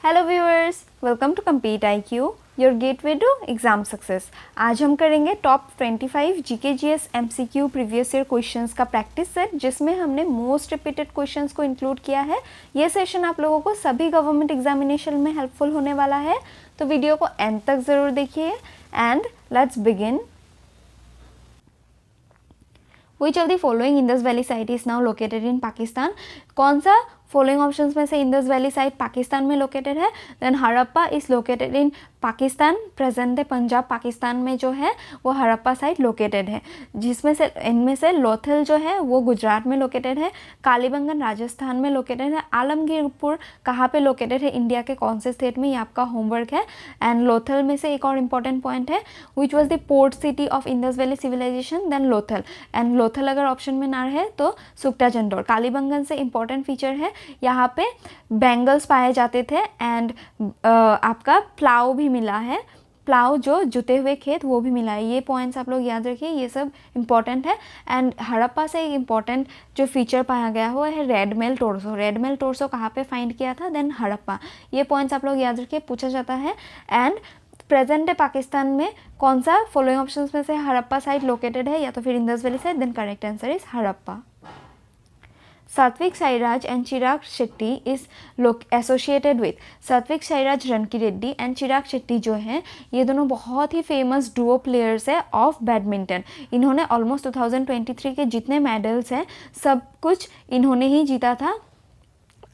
Hello viewers, welcome to Compete IQ, your gateway to exam success. आज हम करेंगे top 25 GK/GS MCQ previous year questions का practice set, जिसमें हमने most repeated questions को include किया है। ये सेशन आप लोगों को सभी गवर्नमेंट एग्जामिनेशन में हेल्पफुल होने वाला है, तो वीडियो को एंड तक ज़रूर देखिए। And let's begin. Which of the following Indus Valley site is now located in Pakistan? कौन सा फॉलोइंग ऑप्शंस में से इंडस वैली साइट पाकिस्तान में लोकेटेड है? Then Harappa is located in Pakistan, present day Punjab Pakistan में जो है वो हड़प्पा साइट लोकेटेड है, जिसमें से इनमें से लोथल जो है वो गुजरात में लोकेटेड है, कालीबंगन राजस्थान में लोकेटेड है, आलमगीरपुर कहाँ पे लोकेटेड है, इंडिया के कौन से स्टेट में, ये आपका होमवर्क है। एंड लोथल में से एक और इम्पॉर्टेंट पॉइंट है, which was the port city of Indus valley civilization, then Lothal. And Lothal अगर ऑप्शन में ना रहे तो सुक्ता जंडोर। कालीबंगन से इंपॉर्टेंट फीचर है, यहाँ पे बैंगल्स पाए जाते थे एंड आपका प्लाव भी मिला है, प्लाव जो जुते हुए खेत वो भी मिला है। ये पॉइंट्स आप लोग याद रखिए, ये सब इंपॉर्टेंट है। एंड हड़प्पा से एक इम्पॉर्टेंट जो फीचर पाया गया हुआ है red male torso. Red male torso कहाँ पे फाइंड किया था? देन हड़प्पा। ये पॉइंट्स आप लोग याद रखिए, पूछा जाता है। एंड प्रेजेंट डे पाकिस्तान में कौन सा फॉलोइंग ऑप्शंस में से हड़प्पा साइट लोकेटेड है? या तो फिर Indus valley site, then correct answer is Harappa. Satwik Sairaj and Chirag Shetty is associated with. Satwik Sairaj Rankireddy and Chirag Shetty जो हैं, ये दोनों बहुत ही फेमस डुओ प्लेयर्स है ऑफ बैडमिंटन। इन्होंने ऑलमोस्ट 2023 के जितने मेडल्स हैं सब कुछ इन्होंने ही जीता था।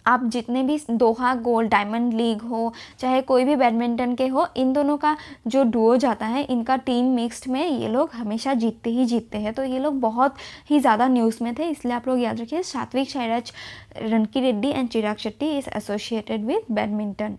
आप जितने भी दोहा गोल्ड, डायमंड लीग हो, चाहे कोई भी बैडमिंटन के हो, इन दोनों का जो डुओ जाता है, इनका टीम मिक्स्ड में ये लोग हमेशा जीतते ही जीतते हैं। तो ये लोग बहुत ही ज़्यादा न्यूज़ में थे, इसलिए आप लोग याद रखिए Satwik Sairaj Rankireddy and Chirag Shetty is associated with badminton.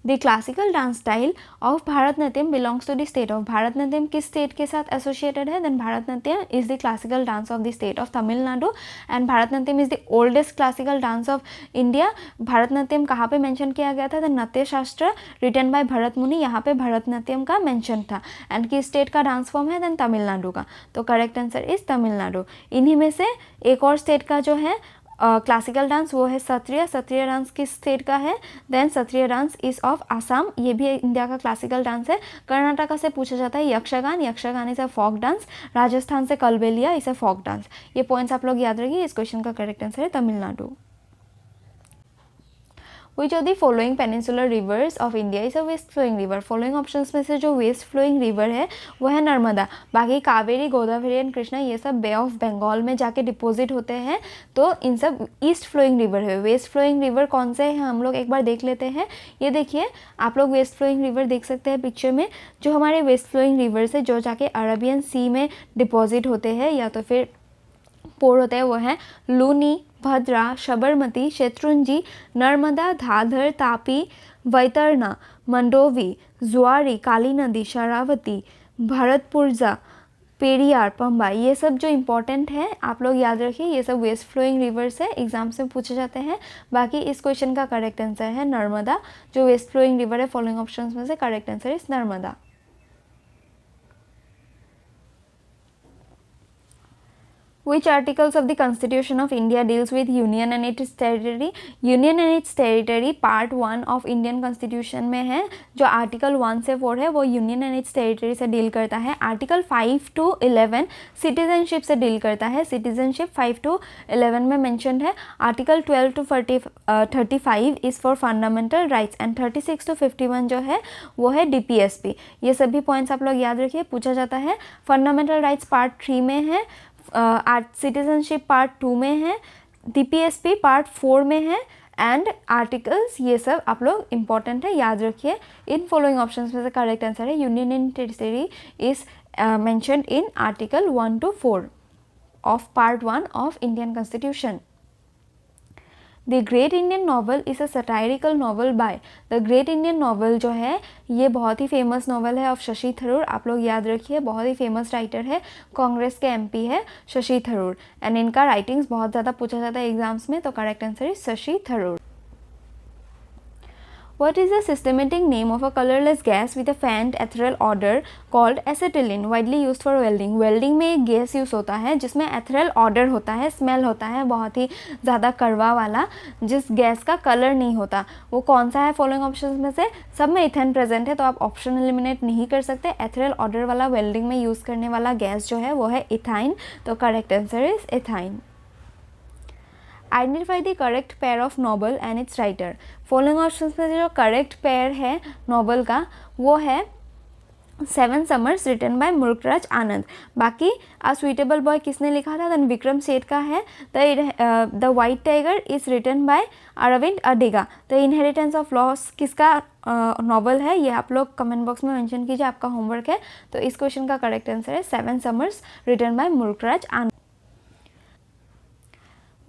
The classical dance style of Bharatanatyam belongs to the state of. Bharatanatyam किस स्टेट के साथ एसोसिएटेड है? Then Bharatanatyam is the classical dance of the state of Tamil Nadu. And Bharatanatyam is the oldest classical dance of India. Bharatanatyam कहाँ पे mention किया गया था? The नाट्य शास्त्र रिटन बाय भरत मुनि, यहाँ पे भरतनाट्यम का मेंशन था। एंड किस स्टेट का डांस फॉर्म है? देन तमिलनाडु का। तो करेक्ट आंसर इज तमिलनाडु। इन्हीं में से एक और स्टेट का जो है क्लासिकल डांस वो है सत्रिय। सत्रिय डांस किस स्टेट का है? Then Sattriya dance is of Assam, ये भी इंडिया का क्लासिकल डांस है। कर्नाटका से पूछा जाता है Yakshagana. Yakshagana is a folk dance. Rajasthan से Kalbelia is a folk dance. ये पॉइंट्स आप लोग याद रखिए। इस क्वेश्चन का करेक्ट आंसर है Tamil Nadu. Which of the following peninsular rivers of India is a west flowing river? Following options में से जो वेस्ट फ्लोइंग रिवर है वो है नर्मदा। बाकी कावेरी, गोदावरी एंड कृष्णा ये सब बे ऑफ बंगाल में जाके डिपॉजिट होते हैं, तो इन सब ईस्ट फ्लोइंग रिवर है। वेस्ट फ्लोइंग रिवर कौन से हैं हम लोग एक बार देख लेते हैं। ये देखिए, आप लोग वेस्ट फ्लोइंग रिवर देख सकते हैं पिक्चर में। जो हमारे वेस्ट फ्लोइंग रिवर्स है जो जाके अरेबियन सी में डिपॉजिट होते हैं या तो फिर पोर होते हैं, वो है लूनी, भद्रा, शबरमती, शेत्रुंजी, नर्मदा, धाधर, तापी, वैतरना, मंडोवी, जुआरी, काली नदी, शरावती, भरतपुरजा, पेरियार, पंबा। ये सब जो इम्पोर्टेंट है आप लोग याद रखिए, ये सब वेस्ट फ्लोइंग रिवर्स है, एग्जाम से पूछे जाते हैं। बाकी इस क्वेश्चन का करेक्ट आंसर है नर्मदा। जो वेस्ट फ्लोइंग रिवर है फॉलोइंग ऑप्शंस में से correct answer is Narmada. Which articles of the Constitution of India deals with Union and its territory? Union and its territory part 1 of Indian constitution में है। जो article 1 से 4 है वो यूनियन एंड इट्स टेरिटरी से deal करता है। आर्टिकल 5 to 11 सिटीजनशिप से डील करता है। सिटीजनशिप 5 to 11 में मैंशनड है। Article 12 to 35 is for fundamental rights and 36 to 51 जो है वो है DPSP। ये सभी पॉइंट्स आप लोग याद रखिए, पूछा जाता है। फंडामेंटल राइट्स पार्ट 3 में है, सिटीजनशिप पार्ट 2 में है, DPSP पार्ट 4 में है एंड आर्टिकल्स ये सब आप लोग इंपॉर्टेंट है, याद रखिए। इन फॉलोइंग ऑप्शंस में से करेक्ट आंसर है union and territory is mentioned in article 1 to 4 of part 1 of Indian constitution. The great Indian novel is a satirical novel bye. The great Indian novel जो है ये बहुत ही famous novel है of Shashi Tharoor. आप लोग याद रखिए, बहुत ही फेमस राइटर है, कांग्रेस के MP है शशि थरूर। एंड इनका राइटिंग्स बहुत ज़्यादा पूछा जाता है एग्जाम्स में, तो correct answer is Shashi Tharoor. What is the systematic name of a colorless gas with a faint ethereal odor called acetylene, widely used for welding? Welding में एक गैस यूज़ होता है जिसमें एथेरल ऑडर होता है, स्मेल होता है बहुत ही ज़्यादा कड़वा वाला, जिस गैस का कलर नहीं होता। वो कौन सा है फॉलोइंग ऑप्शंस में से? सब में इथेन प्रेजेंट है तो आप ऑप्शन एलिमिनेट नहीं कर सकते। एथेरल ऑडर वाला वेल्डिंग में यूज़ करने वाला गैस जो है वो है इथाइन, तो correct answer is ethyne. Identify the correct pair of noble and it's writer. Following options में से जो करेक्ट पेयर है नोबल का वो है seven summers written by Mulk Raj Anand. बाकी अ सुइटेबल बॉय किसने लिखा था? देन विक्रम सेठ का है। The white tiger is written by Aravind Adiga. The inheritance of loss किसका नॉवल है? ये आप लोग कमेंट बॉक्स में मेंशन कीजिए, आपका होमवर्क है। तो इस क्वेश्चन का करेक्ट आंसर है seven summers written by Mulk Raj Anand.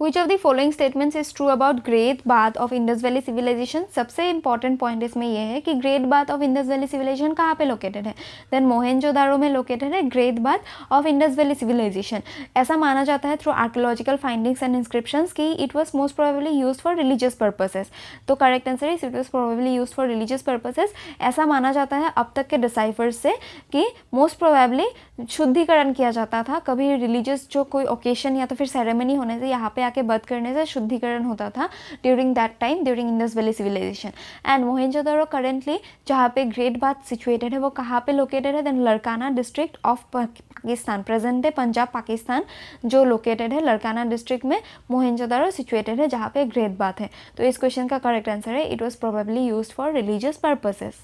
Which of the following statements is true about Great Bath of Indus Valley Civilization? सबसे इंपॉर्टेंट पॉइंट इसमें यह है कि great bath of Indus valley civilisation कहाँ पे लोकेटेड है? देन मोहेंजोदारो में लोकेटेड है great bath of Indus valley civilisation. ऐसा माना जाता है through archaeological findings and inscriptions कि it was most probably used for religious purposes. तो correct answer is it was probably used for religious purposes. ऐसा माना जाता है अब तक के डिसाइफर्स से कि मोस्ट प्रोबेबली शुद्धिकरण किया जाता था। कभी रिलीजियस जो कोई ओकेशन या तो फिर सेरेमनी होने से यहाँ पे आके बर्थ करने से शुद्धिकरण होता था during that time, during Indus valley civilization. And Mohenjodaro currently जहाँ पे ग्रेट बाथ सिचुएटेड है वो कहाँ पे लोकेटेड है? Then Larkana district of Pakistan, present है पंजाब पाकिस्तान जो लोकेटेड है लड़काना डिस्ट्रिक्ट में मोहेंजोदारो सिचुएटेड है जहाँ पे ग्रेट बाथ है। तो इस क्वेश्चन का करेक्ट आंसर है it was probably used for religious purposes.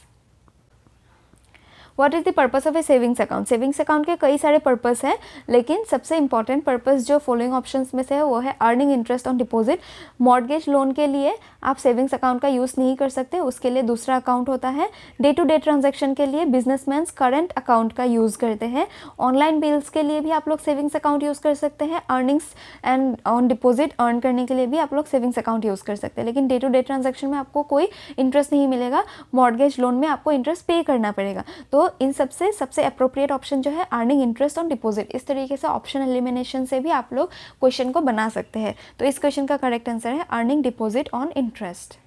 What is the purpose of A savings account? Savings account के कई सारे पर्पस हैं, लेकिन सबसे इंपॉर्टेंट पर्पस जो फॉलोइंग ऑप्शंस में से है वो है earning interest on deposit. Mortgage loan के लिए आप सेविंग्स अकाउंट का यूज़ नहीं कर सकते, उसके लिए दूसरा अकाउंट होता है। डे टू डे ट्रांजैक्शन के लिए बिजनेसमैन करंट अकाउंट का यूज़ करते हैं। ऑनलाइन बिल्स के लिए भी आप लोग सेविंग्स अकाउंट यूज़ कर सकते हैं। Earnings and on deposit earn करने के लिए भी आप लोग सेविंग्स अकाउंट यूज़ कर सकते हैं, लेकिन डे टू डे ट्रांजैक्शन में आपको कोई इंटरेस्ट नहीं मिलेगा। मॉर्गेज लोन में आपको इंटरेस्ट पे करना पड़ेगा। तो इन सबसे अप्रोप्रिएट ऑप्शन जो है अर्निंग इंटरेस्ट ऑन डिपॉजिट। इस तरीके से ऑप्शन एलिमिनेशन से भी आप लोग क्वेश्चन को बना सकते हैं। तो इस क्वेश्चन का करेक्ट आंसर है earning deposit on interest.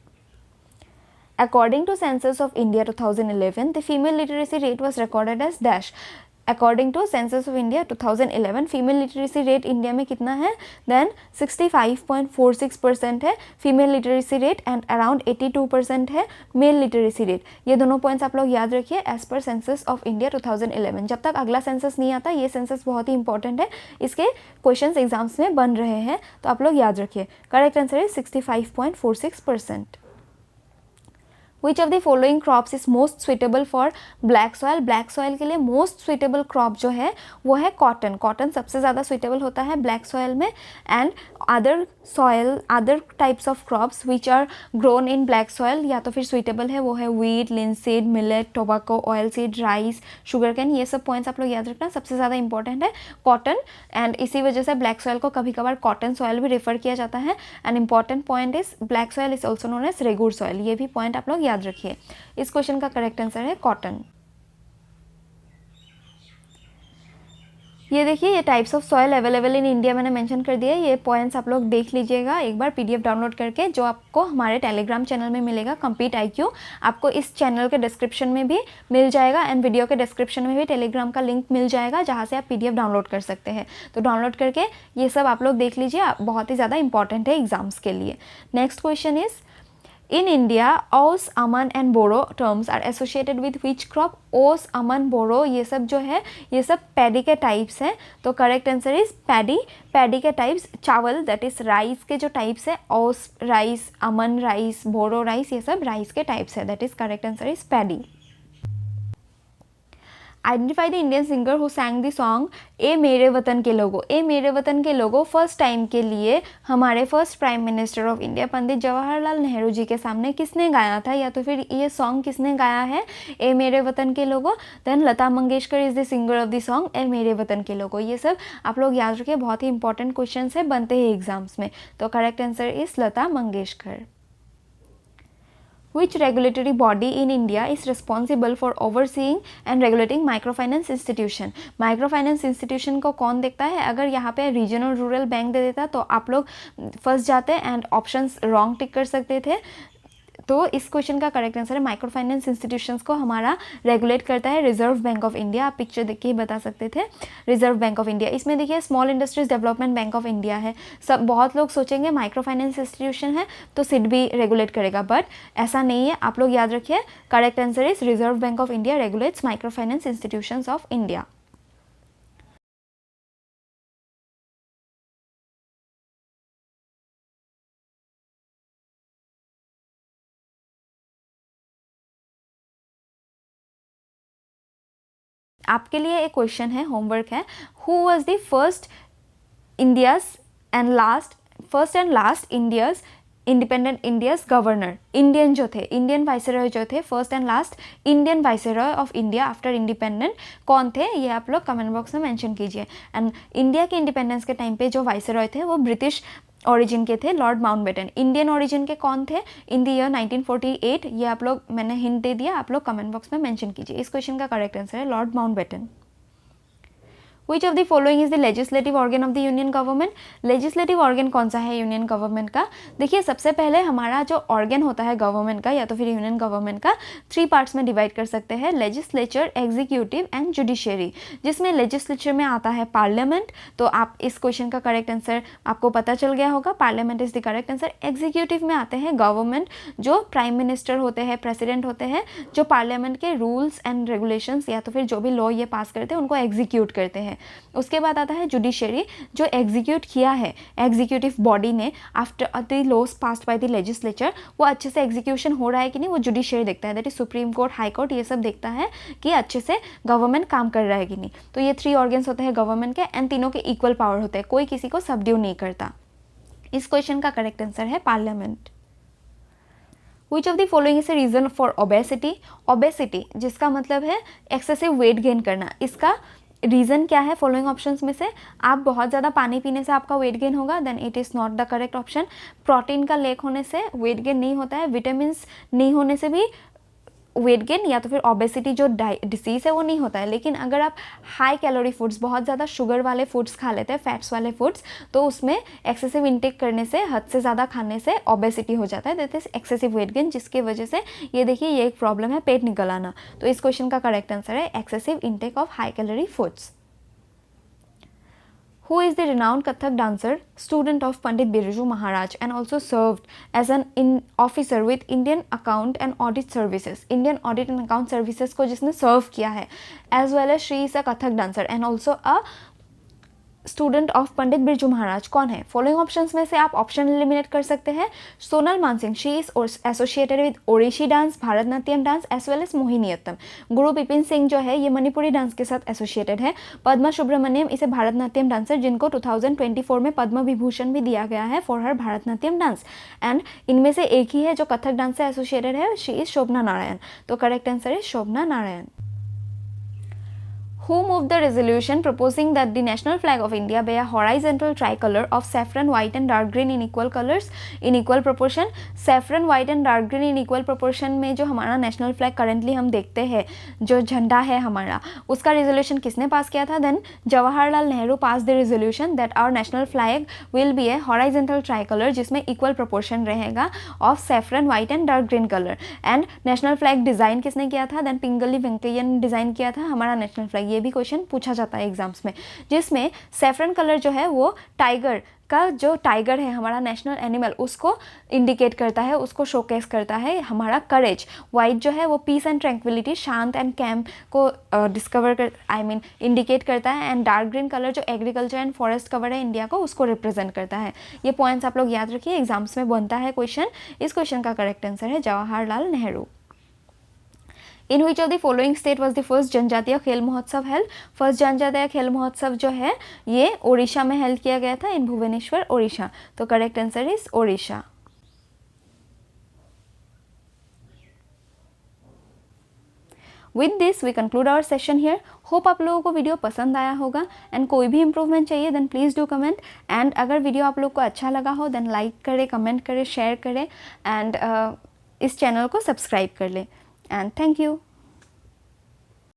According to census of India 2011, the female literacy rate was recorded as dash. According to census of India 2011 female literacy rate India में कितना है? देन 65.46% है female literacy rate and around 82% है mail literacy rate. ये दोनों points आप लोग याद रखिए as per census of India 2011। जब तक अगला सेंसस नहीं आता ये सेंसस बहुत ही इंपॉर्टेंट है, इसके क्वेश्चंस एग्जाम्स में बन रहे हैं, तो आप लोग याद रखिए। करेक्ट आंसर है 65.46%। Which of the following crops is most suitable for black soil? Black soil के लिए मोस्ट सुइटेबल क्रॉप जो है वो है कॉटन। कॉटन सबसे ज़्यादा सुइटेबल होता है ब्लैक सॉइल में। And other types of crops which are grown in black soil या तो फिर सुइटेबल है वो है wheat, linseed, millet, tobacco, oil seed, rice, sugar cane. ये सब पॉइंट्स आप लोग याद रखना, सबसे ज़्यादा इंपॉर्टेंट है कॉटन। एंड इसी वजह से ब्लैक सॉइल को कभी कभार कॉटन सॉइल भी रेफर किया जाता है। And important point is black soil is also known as regur soil. ये भी पॉइंट आप लोग याद रखिए। इस क्वेश्चन का करेक्ट आंसर है कॉटन। ये देखिए ये types of soil available in India मैंने मेंशन कर दिया है। ये पॉइंट्स आप लोग देख लीजिएगा एक बार पीडीएफ डाउनलोड करके, जो आपको हमारे टेलीग्राम चैनल में मिलेगा कम्पीट IQ। आपको इस चैनल के डिस्क्रिप्शन में भी मिल जाएगा एंड वीडियो के डिस्क्रिप्शन में भी टेलीग्राम का लिंक मिल जाएगा जहाँ से आप पीडीएफ डाउनलोड कर सकते हैं। तो डाउनलोड करके ये सब आप लोग देख लीजिए, बहुत ही ज़्यादा इंपॉर्टेंट है एग्जाम्स के लिए। Next question is in India Aus, Aman and Boro terms are associated with which crop? Aus, Aman, बोरो ये सब जो है ये सब पैडी के टाइप्स हैं। तो correct answer is paddy. Paddy के टाइप्स चावल दैट इज राइस के जो टाइप्स है, Aus rice, Aman rice, Boro rice, ये सब राइस के टाइप्स है। That is correct answer is paddy. Identify the Indian singer who sang the song ए मेरे वतन के लोगों। ए मेरे वतन के लोगों फर्स्ट टाइम के लिए हमारे first prime minister of India Pandit Jawaharlal Nehru ji के सामने किसने गाया था, या तो फिर ये सॉन्ग किसने गाया है ए मेरे वतन के लोगों? Then Lata Mangeshkar is the singer of the song ए मेरे वतन के लोगों। ये सब आप लोग याद रखिए, बहुत ही इंपॉर्टेंट क्वेश्चन है, बनते हैं एग्जाम्स में। तो correct answer is Lata Mangeshkar. Which regulatory body in India is responsible for overseeing and regulating microfinance institution? Microfinance institution को कौन देखता है? अगर यहाँ पे रीजनल रूरल बैंक दे देता तो आप लोग फंस जाते एंड ऑप्शंस रॉन्ग टिक कर सकते थे। तो इस क्वेश्चन का करेक्ट आंसर है माइक्रो फाइनेंस इंस्टीट्यूशंस को हमारा रेगुलेट करता है रिजर्व बैंक ऑफ इंडिया। आप पिक्चर देख के ही बता सकते थे, रिजर्व बैंक ऑफ इंडिया। इसमें देखिए small industries development bank of India है। सब बहुत लोग सोचेंगे माइक्रो फाइनेंस इंस्टीट्यूशन है तो सिड भी रेगुलेट करेगा, बट ऐसा नहीं है। आप लोग याद रखिए, correct answer is reserve bank of India regulates micro finance institutions of India. आपके लिए एक क्वेश्चन है, होमवर्क है। Who was the first and last India's independent India's governor? Indian जो थे, इंडियन वाइसरॉय जो थे, first and last Indian viceroy of India after independent कौन थे? ये आप लोग कमेंट बॉक्स में मेंशन कीजिए। एंड इंडिया के इंडिपेंडेंस के टाइम पे जो वाइसरॉय थे वो ब्रिटिश ओरिजिन के थे, लॉर्ड माउंटबेटन। इंडियन ओरिजिन के कौन थे इन द ईयर 1948? ये आप लोग, मैंने हिंट दे दिया, आप लोग कमेंट बॉक्स में मेंशन कीजिए। इस क्वेश्चन का करेक्ट आंसर है Lord Mountbatten. Which of the following is the legislative organ of the union government? Legislative organ कौन सा है यूनियन गवर्नमेंट का? देखिए सबसे पहले हमारा जो ऑर्गन होता है गवर्नमेंट का या तो फिर यूनियन गवर्नमेंट का, 3 पार्ट्स में डिवाइड कर सकते हैं, लेजिस्लेचर, एग्जीक्यूटिव एंड जुडिशियरी। जिसमें लेजिस्लेचर में आता है पार्लियामेंट, तो आप इस क्वेश्चन का करेक्ट आंसर आपको पता चल गया होगा, parliament is the correct answer. Executive में आते हैं गवर्नमेंट, जो प्राइम मिनिस्टर होते हैं, प्रेसिडेंट होते हैं, जो पार्लियामेंट के रूल्स एंड रेगुलेशंस या तो फिर जो भी लॉ ये पास करते हैं उनको एग्जीक्यूट करते हैं। उसके बाद आता है जुडिशरी, जो एग्जीक्यूट किया है एग्जीक्यूटिव बॉडी ने after the laws passed by the legislature, वो अच्छे से एग्जीक्यूशन हो रहा है कि नहीं, वो जुडिशरी देखता है, that is supreme court, high court, ये सब देखता है कि अच्छे से गवर्नमेंट काम कर रहा है कि नहीं। तो ये 3 ऑर्गन्स होते हैं गवर्नमेंट के, एंड तीनों के इक्वल पावर होते हैं, कोई किसी को सबड्यू नहीं करता। इस क्वेश्चन का करेक्ट आंसर है parliament. Which of the following is a reason for obesity? Obesity जिसका मतलब है एक्सेसिव वेट गेन करना, इसका रीज़न क्या है फॉलोइंग ऑप्शंस में से? आप बहुत ज़्यादा पानी पीने से आपका वेट गेन होगा, then it is not the correct option. Protein का लेक होने से वेट गेन नहीं होता है, विटामिन्स नहीं होने से भी वेट गेन या तो फिर ओबेसिटी जो डिसीज़ है वो नहीं होता है। लेकिन अगर आप हाई कैलोरी फूड्स, बहुत ज़्यादा शुगर वाले फूड्स खा लेते हैं, फैट्स वाले फूड्स, तो उसमें एक्सेसिव इंटेक करने से, हद से ज़्यादा खाने से ओबेसिटी हो जाता है, that is excessive weight gain, जिसकी वजह से ये देखिए ये एक प्रॉब्लम है, पेट निकल आना। तो इस क्वेश्चन का करेक्ट आंसर है excessive intake of high calorie foods. Who is the renowned Kathak dancer, student of Pandit Birju Maharaj, and also served as an officer with Indian Account and Audit Services? Indian Audit and Account Services को जिसने सर्व किया है, as well as she is a Kathak dancer and also a student of Pandit Birju Maharaj. कौन है? Following options में से आप option eliminate कर सकते हैं। Sonal Mansingh, she is associated with Odissi dance, Bharatanatyam dance as well as Mohiniattam. Guru Bipin Singh जो है ये मणिपुरी डांस के साथ एसोसिएटेड है। पद्मा सुब्रमण्यम इसे भारतनाट्यम डांसर, जिनको 2024 में पद्म विभूषण भी दिया गया है for her Bharatanatyam dance. And इनमें से एक ही है जो कथक डांस से एसोसिएटेड है, शी इज शोभना नारायण। तो correct answer is Shobhana Narayan. Who moved the resolution proposing that the national flag of India be a horizontal tricolor of saffron, white and dark green in equal colors in equal proportion? saffron, white and dark green in equal proportion में जो हमारा national flag currently हम देखते हैं, जो झंडा है हमारा, उसका रेजोल्यूशन किसने पास किया था? Then Jawaharlal Nehru passed the resolution that our national flag will be a horizontal tricolour, जिसमें इक्वल प्रोपोर्शन रहेगा of saffron, white and dark green colour. And national flag design किसने किया था? देन पिंगली वेंकैया ने डिज़ाइन किया था हमारा नेशनल फ्लैग। ये भी क्वेश्चन पूछा जाता है एग्जाम्स में, जिसमें सैफरन कलर जो है वो टाइगर का, जो टाइगर है हमारा नेशनल एनिमल, उसको इंडिकेट करता है, उसको शोकेस करता है हमारा करेज। वाइट जो है वो पीस एंड ट्रैंक्विलिटी, शांत एंड कैम को इंडिकेट करता है। एंड डार्क ग्रीन कलर जो एग्रीकल्चर एंड फॉरेस्ट कवर है इंडिया को, उसको रिप्रेजेंट करता है। ये पॉइंट्स आप लोग याद रखिए, एग्जाम्स में बनता है क्वेश्चन। इस क्वेश्चन का करेक्ट आंसर है Jawaharlal Nehru. In which of the following state was the first जनजातीय खेल महोत्सव हेल्ड? फर्स्ट जनजातीय खेल महोत्सव जो है ये ओडिशा में हेल्ड किया गया था, इन भुवनेश्वर, ओडिशा। तो correct answer is Odisha. With this we conclude our session here. Hope आप लोगों को वीडियो पसंद आया होगा, एंड कोई भी इंप्रूवमेंट चाहिए then please do comment. And अगर वीडियो आप लोग को अच्छा लगा हो देन लाइक करें, कमेंट करें, शेयर करें, एंड इस चैनल को सब्सक्राइब कर लें। And thank you.